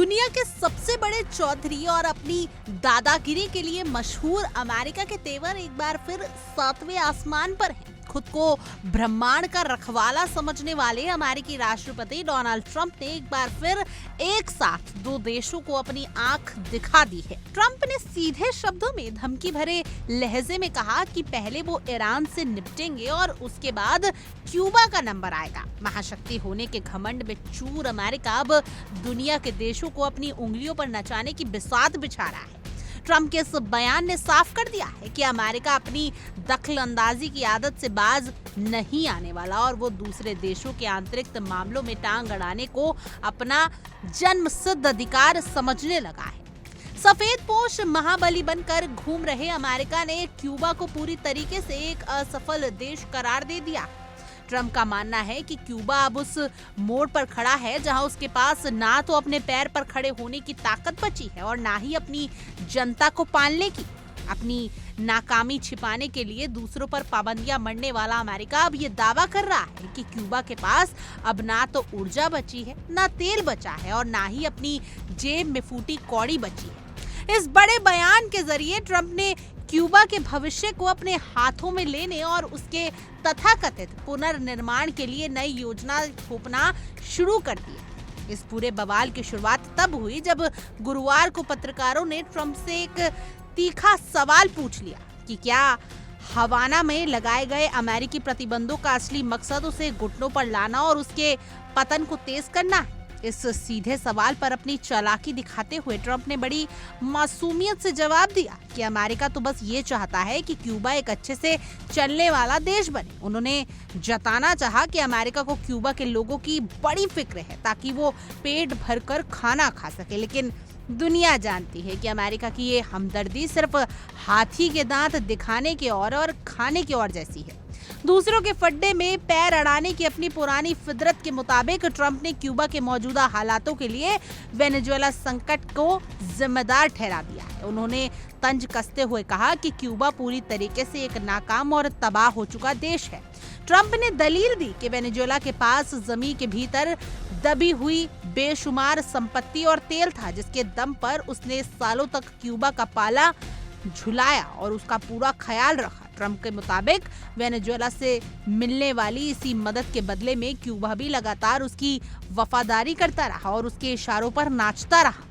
दुनिया के सबसे बड़े चौधरी और अपनी दादागिरी के लिए मशहूर अमेरिका के तेवर एक बार फिर 7वें आसमान पर हैं। खुद को ब्रह्मांड का रखवाला समझने वाले अमेरिकी राष्ट्रपति डोनाल्ड ट्रंप ने एक बार फिर एक साथ दो देशों को अपनी आंख दिखा दी है। ट्रंप ने सीधे शब्दों में धमकी भरे लहजे में कहा कि पहले वो ईरान से निपटेंगे और उसके बाद क्यूबा का नंबर आएगा। महाशक्ति होने के घमंड में चूर अमेरिका अब दुनिया के देशों को अपनी उंगलियों पर नचाने की बिसात बिछा रहा है। ट्रंप के इस बयान ने साफ कर दिया है कि अमेरिका अपनी दखल अंदाजी की आदत से बाज नहीं आने वाला और वो दूसरे देशों के आंतरिक मामलों में टांग अड़ाने को अपना जन्मसिद्ध अधिकार समझने लगा है। सफेदपोश महाबली बनकर घूम रहे अमेरिका ने क्यूबा को पूरी तरीके से एक असफल देश करार दे दिया। ट्रंप का मानना है कि क्यूबा अब उस मोड़ पर खड़ा है जहां उसके पास ना तो अपने पैर पर खड़े होने की ताकत बची है और ना ही अपनी जनता को पालने की। अपनी नाकामी छिपाने के लिए दूसरों पर पाबंदियां मढ़ने वाला अमेरिका अब ये दावा कर रहा है कि क्यूबा के पास अब ना तो ऊर्जा बची है, ना तेल बचा है और ना ही अपनी जेब में फूटी कौड़ी बची है। इस बड़े बयान के जरिए ट्रंप ने क्यूबा के भविष्य को अपने हाथों में लेने और उसके तथाकथित पुनर्निर्माण के लिए नई योजना थोपना शुरू कर दी। इस पूरे बवाल की शुरुआत तब हुई जब गुरुवार को पत्रकारों ने ट्रंप से एक तीखा सवाल पूछ लिया कि क्या हवाना में लगाए गए अमेरिकी प्रतिबंधों का असली मकसद उसे घुटनों पर लाना और उसके पतन को तेज करना है। इस सीधे सवाल पर अपनी चालाकी दिखाते हुए ट्रंप ने बड़ी मासूमियत से जवाब दिया कि अमेरिका तो बस ये चाहता है कि क्यूबा एक अच्छे से चलने वाला देश बने। उन्होंने जताना चाहा कि अमेरिका को क्यूबा के लोगों की बड़ी फिक्र है ताकि वो पेट भरकर खाना खा सके, लेकिन दुनिया जानती है कि अमेरिका की ये हमदर्दी सिर्फ हाथी के दांत दिखाने के और खाने के और जैसी है। दूसरों के फड्डे में पैर अड़ाने की अपनी पुरानी फितरत के मुताबिक ट्रंप ने क्यूबा के मौजूदा हालातों के लिए वेनेजुएला संकट को जिम्मेदार ठहरा दिया है। उन्होंने तंज कसते हुए कहा कि क्यूबा पूरी तरीके से एक नाकाम और तबाह हो चुका देश है। ट्रंप ने दलील दी कि वेनेजुएला के पास जमीन के भीतर दबी हुई बेशुमार संपत्ति और तेल था, जिसके दम पर उसने सालों तक क्यूबा का पाला झुलाया और उसका पूरा ख्याल रखा। ट्रंप के मुताबिक वेनेजुएला से मिलने वाली इसी मदद के बदले में क्यूबा भी लगातार उसकी वफादारी करता रहा और उसके इशारों पर नाचता रहा।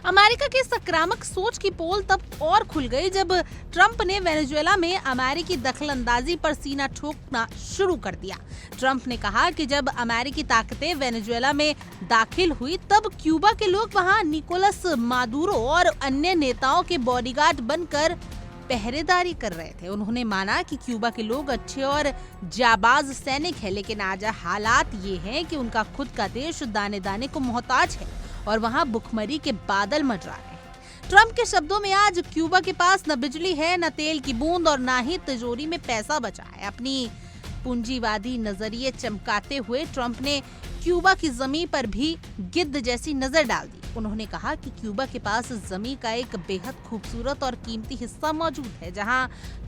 अमेरिका की सकारात्मक सोच की पोल तब और खुल गई जब ट्रंप ने वेनेजुएला में अमेरिकी दखलंदाजी पर सीना ठोकना शुरू कर दिया। ट्रंप ने कहा कि जब अमेरिकी ताकतें वेनेजुएला में दाखिल हुई तब क्यूबा के लोग वहां निकोलस मादुरो और अन्य नेताओं के बॉडीगार्ड बनकर पहरेदारी कर रहे थे। उन्होंने माना कि क्यूबा के लोग अच्छे और जाबाज सैनिक हैं, लेकिन आज हालात ये हैं कि उनका खुद का देश दाने दाने को मोहताज है और वहां भुखमरी के बादल मंडरा रहे हैं। ट्रंप के शब्दों में आज क्यूबा के पास न बिजली है, न तेल की बूंद और न ही तिजोरी में पैसा बचा है। अपनी पूंजीवादी नजरिए चमकाते हुए ट्रंप ने क्यूबा की जमीन पर भी गिद्ध जैसी नजर डाल दी। उन्होंने कहा कि क्यूबा के पास जमीन का एक बेहद खूबसूरत और कीमती हिस्सा मौजूद है जहां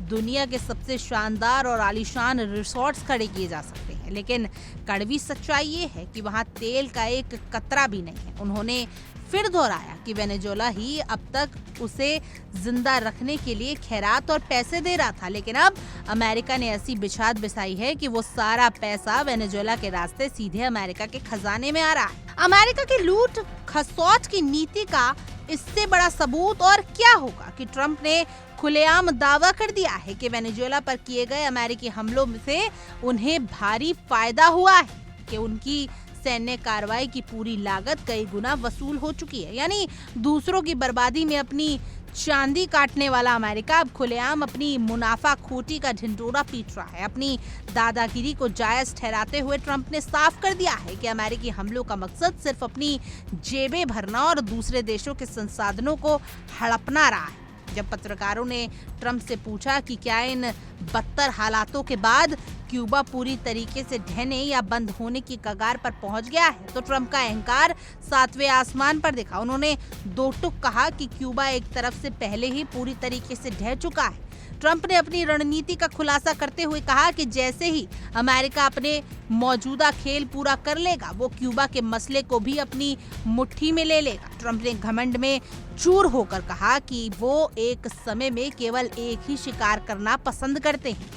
दुनिया के सबसे शानदार और आलीशान रिसोर्ट्स खड़े किए जा सकते हैं, लेकिन कड़वी सच्चाई ये है कि वहां तेल का एक कतरा भी नहीं है। उन्होंने फिर दोहराया कि वेनेजुएला ही अब तक उसे जिंदा रखने के लिए खैरात और पैसे दे रहा था, लेकिन अब अमेरिका ने ऐसी बिछात बिछाई है कि वो सारा पैसा वेनेजुएला के रास्ते सीधे अमेरिका के खजाने में आ रहा है। अमेरिका की लूट खसौट की नीति का इससे बड़ा सबूत और क्या होगा कि ट्रंप ने खुलेआम दावा कर दिया है कि वेनेजुएला पर किए गए अमेरिकी हमलों से उन्हें भारी फायदा हुआ है, कि उनकी सैन्य कार्रवाई की पूरी लागत कई गुना वसूल हो चुकी है। यानी दूसरों की बर्बादी में अपनी चांदी काटने वाला अमेरिका अब खुलेआम अपनी मुनाफा खोटी का ढिंढोरा पीट रहा है। अपनी दादागिरी को जायज ठहराते हुए ट्रंप ने साफ कर दिया है कि अमेरिकी हमलों का मकसद सिर्फ अपनी जेबें भरना और दूसरे देशों के संसाधनों को हड़पना रहा है। जब पत्रकारों ने ट्रंप से पूछा कि क्या इन बदतर हालातों के बाद क्यूबा पूरी तरीके से ढहने या बंद होने की कगार पर पहुंच गया है, तो ट्रंप का अहंकार 7वें आसमान पर दिखा। उन्होंने दो टूक कहा कि क्यूबा एक तरफ से पहले ही पूरी तरीके से ढह चुका है। ट्रंप ने अपनी रणनीति का खुलासा करते हुए कहा कि जैसे ही अमेरिका अपने मौजूदा खेल पूरा कर लेगा, वो क्यूबा के मसले को भी अपनी मुट्ठी में ले लेगा। ट्रंप ने घमंड में चूर होकर कहा कि वो एक समय में केवल एक ही शिकार करना पसंद करते हैं।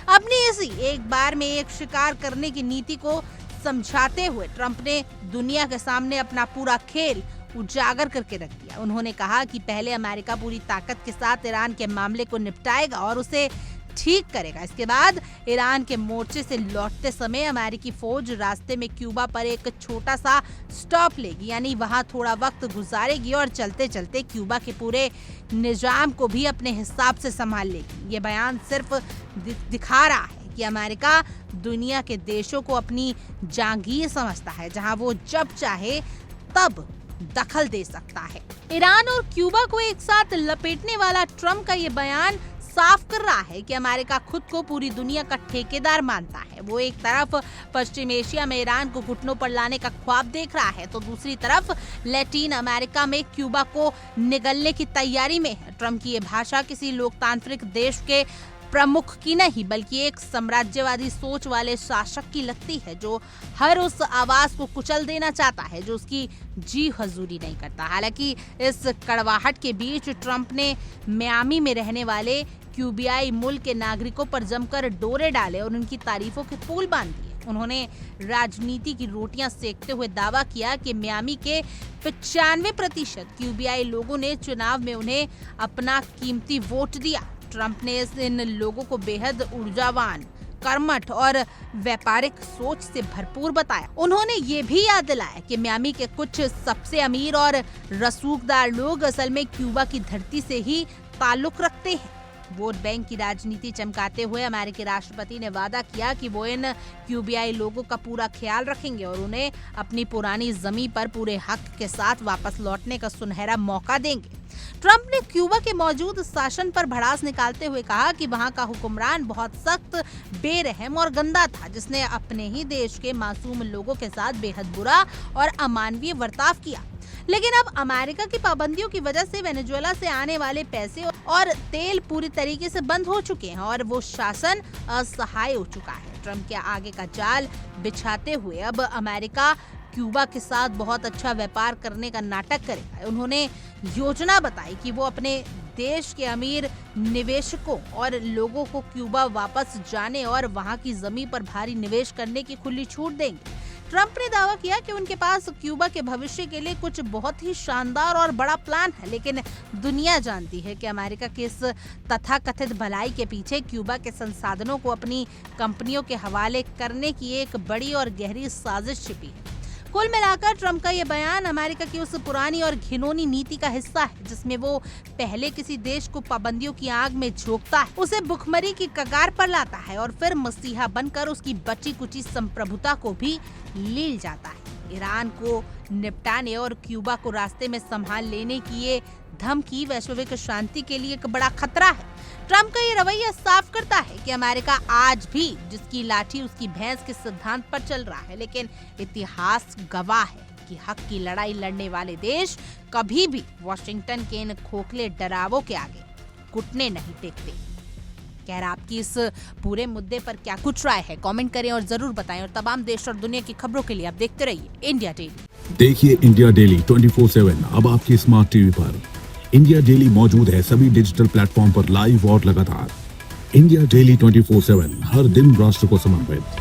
अपनी इसी एक बार में एक शिकार करने की नीति को समझाते हुए ट्रंप ने दुनिया के सामने अपना पूरा खेल उजागर करके रख दिया। उन्होंने कहा कि पहले अमेरिका पूरी ताकत के साथ ईरान के मामले को निपटाएगा और उसे ठीक करेगा। इसके बाद ईरान के मोर्चे से लौटते समय अमेरिकी फौज रास्ते में क्यूबा पर एक छोटा सा स्टॉप लेगी, यानी वहां थोड़ा वक्त गुजारेगी और चलते चलते क्यूबा के पूरे निजाम को भी अपने हिसाब से संभाल लेगी। ये बयान सिर्फ दिखा रहा है कि अमेरिका दुनिया के देशों को अपनी जागीर समझता है, जहां वो जब चाहे तब दखल दे सकता है। ईरान और क्यूबा को एक साथ लपेटने वाला ट्रंप का ये बयान साफ कर रहा है कि अमेरिका खुद को पूरी दुनिया का ठेकेदार मानता है। वो एक तरफ पश्चिम एशिया में ईरान को घुटनों पर लाने का ख्वाब देख रहा है, तो दूसरी तरफ लैटिन अमेरिका में क्यूबा को निगलने की तैयारी में है। ट्रंप की ये भाषा किसी लोकतांत्रिक देश के प्रमुख की नहीं, बल्कि एक साम्राज्यवादी सोच वाले शासक की लगती है, जो हर उस आवाज को कुचल देना चाहता है जो उसकी जी हजूरी नहीं करता। हालांकि इस कड़वाहट के बीच ट्रंप ने मियामी में रहने वाले क्यूबियाई मूल के नागरिकों पर जमकर डोरे डाले और उनकी तारीफों के पुल बांध दिए। उन्होंने राजनीति की रोटियां सेकते हुए दावा किया कि मियामी के 95% क्यूबियाई लोगों ने चुनाव में उन्हें अपना कीमती वोट दिया। ट्रंप ने इन लोगों को बेहद ऊर्जावान, कर्मठ और व्यापारिक सोच से भरपूर बताया। उन्होंने ये भी याद दिलाया कि मियामी के कुछ सबसे अमीर और रसूखदार लोग असल में क्यूबा की धरती से ही ताल्लुक रखते हैं। वोट बैंक की राजनीति चमकाते हुए अमेरिकी राष्ट्रपति ने वादा किया कि वो इन क्यूबियाई लोगों का पूरा ख्याल रखेंगे और उन्हें अपनी पुरानी जमीन पर पूरे हक के साथ वापस लौटने का सुनहरा मौका देंगे। ट्रंप ने क्यूबा के मौजूद शासन पर भड़ास निकालते हुए कहा कि वहां का हुक्मरान बहुत सख्त, बेरहम और गंदा था, जिसने अपने ही देश के मासूम लोगों के साथ बेहद बुरा और अमानवीय बर्ताव किया। लेकिन अब अमेरिका की पाबंदियों की वजह से वेनेजुएला से आने वाले पैसे और तेल पूरी तरीके से बंद हो चुके हैं और वो शासन असहाय हो चुका है। ट्रंप के आगे का जाल बिछाते हुए अब अमेरिका क्यूबा के साथ बहुत अच्छा व्यापार करने का नाटक करेगा। उन्होंने योजना बताई कि वो अपने देश के अमीर निवेशकों और लोगों को क्यूबा वापस जाने और वहां की जमीन पर भारी निवेश करने की खुली छूट देंगे। ट्रंप ने दावा किया कि उनके पास क्यूबा के भविष्य के लिए कुछ बहुत ही शानदार और बड़ा प्लान है, लेकिन दुनिया जानती है कि अमेरिका की इस तथाकथित भलाई के पीछे क्यूबा के संसाधनों को अपनी कंपनियों के हवाले करने की एक बड़ी और गहरी साजिश छिपी है। कुल मिलाकर ट्रंप का ये बयान अमेरिका की उस पुरानी और घिनौनी नीति का हिस्सा है, जिसमें वो पहले किसी देश को पाबंदियों की आग में झोंकता है, उसे भुखमरी की कगार पर लाता है और फिर मसीहा बनकर उसकी बची कुची संप्रभुता को भी लील जाता है। ईरान को निपटाने और क्यूबा को रास्ते में संभाल लेने की ये धमकी वैश्विक शांति के लिए एक बड़ा खतरा है। ट्रंप का ये रवैया साफ करता है कि अमेरिका आज भी जिसकी लाठी उसकी भैंस के सिद्धांत पर चल रहा है, लेकिन इतिहास गवाह है कि हक की लड़ाई लड़ने वाले देश कभी भी वॉशिंगटन के इन खोखले डरावों के आगे घुटने नहीं टेकते। खैर, आपकी इस पूरे मुद्दे पर क्या कुछ राय है, कमेंट करें और जरूर बताएं। और तमाम देश और दुनिया की खबरों के लिए आप देखते रहिए इंडिया डेली। देखिए इंडिया डेली 24/7 अब आपकी स्मार्ट टीवी पर। इंडिया डेली मौजूद है सभी डिजिटल प्लेटफॉर्म पर लाइव और लगातार। इंडिया डेली 24/7 हर दिन राष्ट्र को समर्पित।